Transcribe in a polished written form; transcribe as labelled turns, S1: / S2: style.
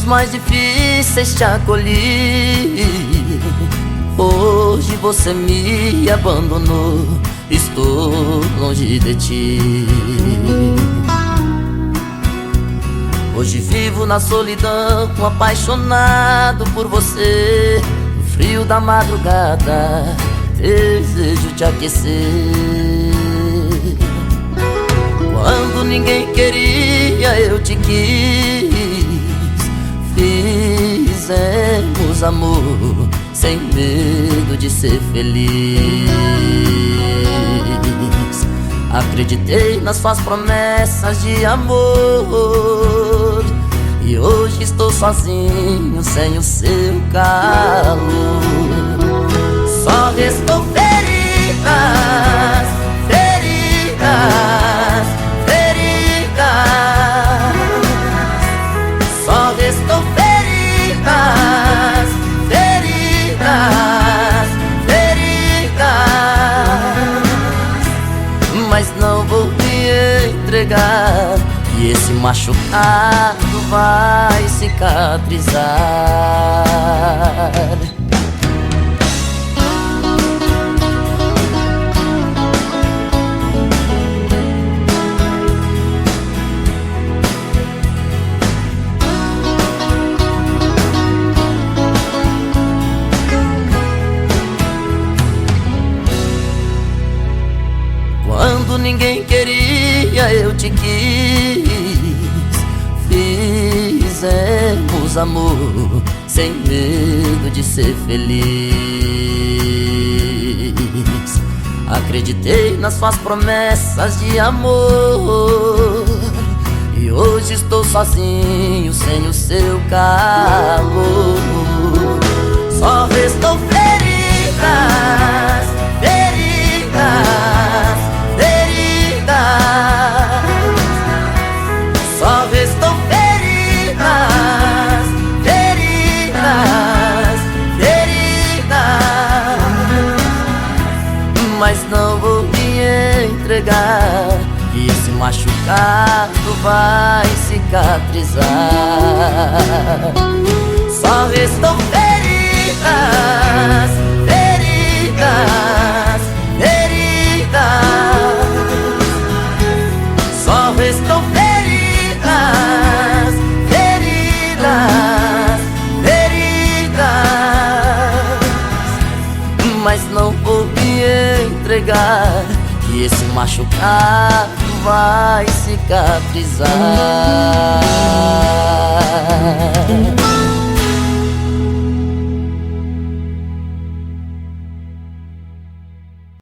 S1: mais difíceis te acolhi. Hoje você me abandonou, estou longe de ti. Hoje vivo na solidão, apaixonado por você. No frio da madrugada, desejo te aquecer. Quando ninguém queria, eu te quis. Fizemos amor sem medo de ser feliz. Acreditei nas suas promessas de amor, e hoje estou sozinho sem o seu calor. Só restou feridas, feridas, feridas. Só restou feridas, feridas, feridas. Mas não vou me entregar, e esse machucado vai cicatrizar. Quando ninguém queria, eu te quis. Fizemos amor sem medo de ser feliz. Acreditei nas suas promessas de amor, e hoje estou sozinho sem o seu calor. Só restou feridas, feridas, feridas. Só restou feridas, feridas, feridas. Mas não vou me entregar, e esse machucado vai cicatrizar. Só restou feridas, feridas, feridas. Só restou feridas, feridas, feridas. Mas não vou me entregar, e esse machucado vai cicatrizar.